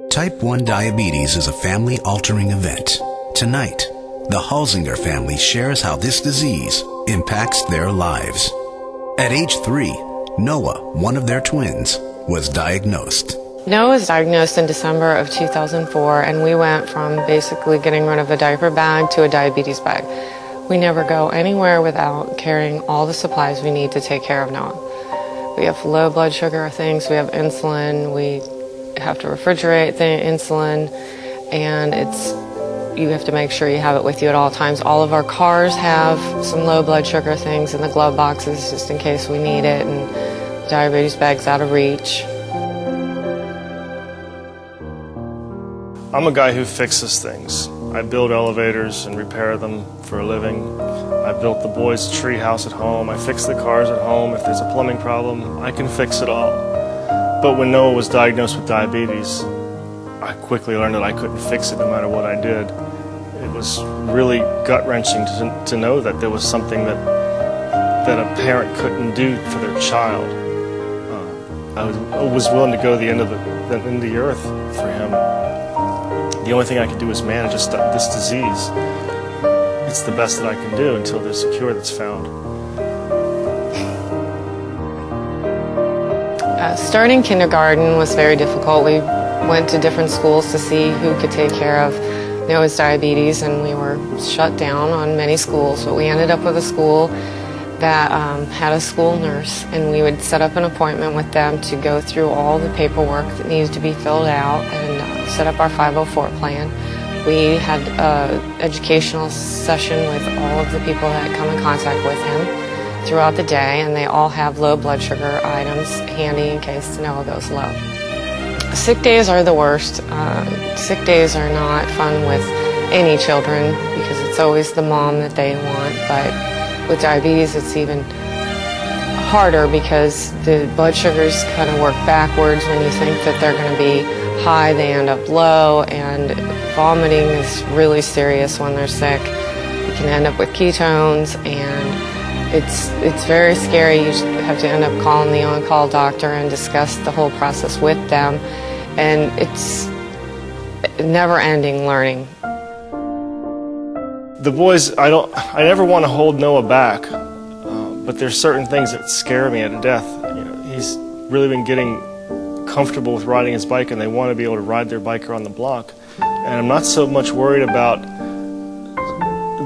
Type 1 diabetes is a family-altering event. Tonight, the Holsinger family shares how this disease impacts their lives. At age 3, Noah, one of their twins, was diagnosed. Noah was diagnosed in December of 2004, and we went from basically getting rid of a diaper bag to a diabetes bag. We never go anywhere without carrying all the supplies we need to take care of Noah. We have low blood sugar things, we have insulin, we have to refrigerate the insulin, and you have to make sure you have it with you at all times. All of our cars have some low blood sugar things in the glove boxes just in case we need it, and the diabetes bag's out of reach. I'm a guy who fixes things. I build elevators and repair them for a living. I built the boys' tree house at home. I fix the cars at home. If there's a plumbing problem, I can fix it all. But when Noah was diagnosed with diabetes, I quickly learned that I couldn't fix it no matter what I did. It was really gut-wrenching to know that there was something that a parent couldn't do for their child. I was willing to go to the end of the earth for him. The only thing I could do is manage this disease. It's the best that I can do until there's a cure that's found. Starting kindergarten was very difficult. We went to different schools to see who could take care of Noah's diabetes, and we were shut down on many schools, but we ended up with a school that had a school nurse, and we would set up an appointment with them to go through all the paperwork that needed to be filled out and set up our 504 plan. We had an educational session with all of the people that come in contact with him throughout the day, and they all have low blood sugar items handy in case Noah goes low. Sick days are the worst. Sick days are not fun with any children because it's always the mom that they want, but with diabetes it's even harder because the blood sugars kind of work backwards. When you think that they're going to be high, they end up low, and vomiting is really serious when they're sick. You can end up with ketones, and it's very scary. You have to end up calling the on-call doctor and discuss the whole process with them, and it's never-ending learning. The boys, I never want to hold Noah back, but there's certain things that scare me to death. You know, he's really been getting comfortable with riding his bike, and they want to be able to ride their bike around the block. And I'm not so much worried about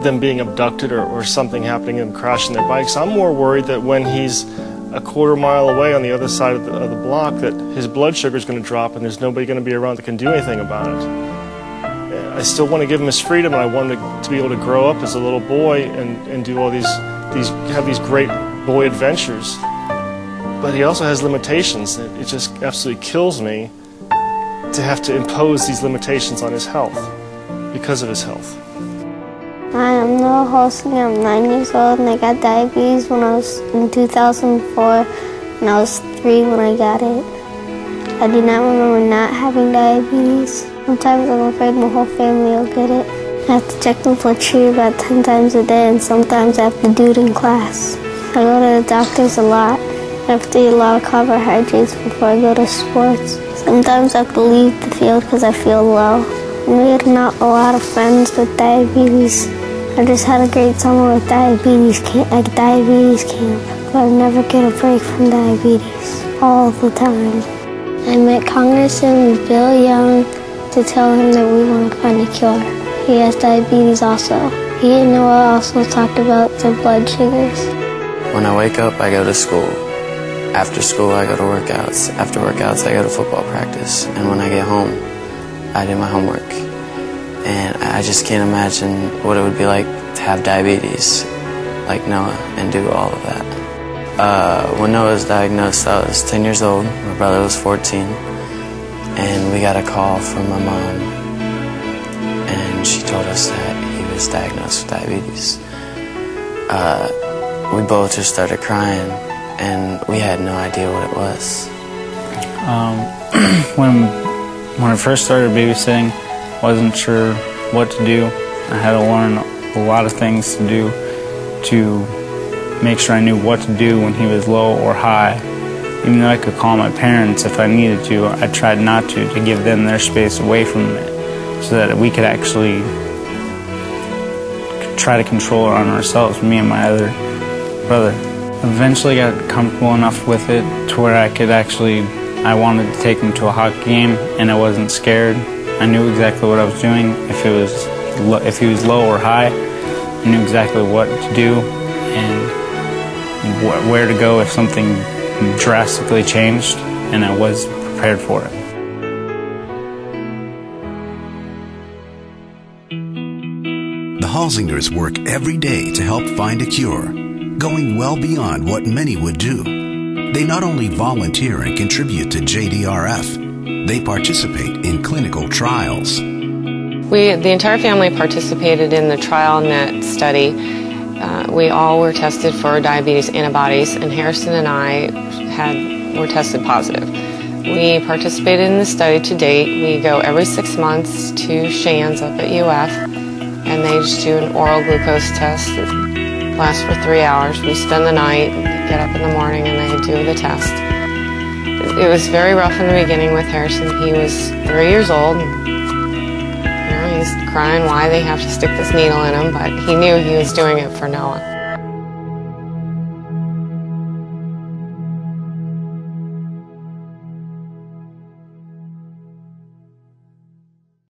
them being abducted or something happening and crashing their bikes. I'm more worried that when he's a quarter mile away on the other side of the block, that his blood sugar is going to drop and there's nobody going to be around that can do anything about it. I still want to give him his freedom, and I want him to be able to grow up as a little boy and do all have these great boy adventures. But he also has limitations. It just absolutely kills me to have to impose these limitations on his health because of his health. Hi, I'm Noah Holsinger. I'm 9 years old, and I got diabetes when I was in 2004, and I was 3 when I got it. I do not remember not having diabetes. Sometimes I'm afraid my whole family will get it. I have to check my blood sugar about 10 times a day, and sometimes I have to do it in class. I go to the doctors a lot. I have to eat a lot of carbohydrates before I go to sports. Sometimes I have to leave the field because I feel low. We had not a lot of friends with diabetes. I just had a great summer with diabetes camp, but I never get a break from diabetes all the time. I met Congressman Bill Young to tell him that we want to find a cure. He has diabetes also. He and Noah also talked about their blood sugars. When I wake up, I go to school. After school, I go to workouts. After workouts, I go to football practice. And when I get home, I do my homework. And I just can't imagine what it would be like to have diabetes like Noah and do all of that. When Noah was diagnosed, I was 10 years old. My brother was 14. And we got a call from my mom. And she told us that he was diagnosed with diabetes. We both just started crying, and we had no idea what it was. When I first started babysitting, wasn't sure what to do. I had to learn a lot of things to do to make sure I knew what to do when he was low or high. Even though I could call my parents if I needed to, I tried not to give them their space away from it so that we could actually try to control it on ourselves, me and my other brother. Eventually got comfortable enough with it to where I wanted to take him to a hockey game and I wasn't scared. I knew exactly what I was doing. If he was low or high, I knew exactly what to do and where to go if something drastically changed, and I was prepared for it. The Holsingers work every day to help find a cure, going well beyond what many would do. They not only volunteer and contribute to JDRF, they participate in clinical trials. The entire family participated in the TrialNet study. We all were tested for diabetes antibodies, and Harrison and I were tested positive. We participated in the study to date. We go every 6 months to Shands up at UF, and they just do an oral glucose test that lasts for 3 hours. We spend the night, get up in the morning, and they do the test. It was very rough in the beginning with Harrison. He was 3 years old. He's crying why they have to stick this needle in him, but he knew he was doing it for Noah.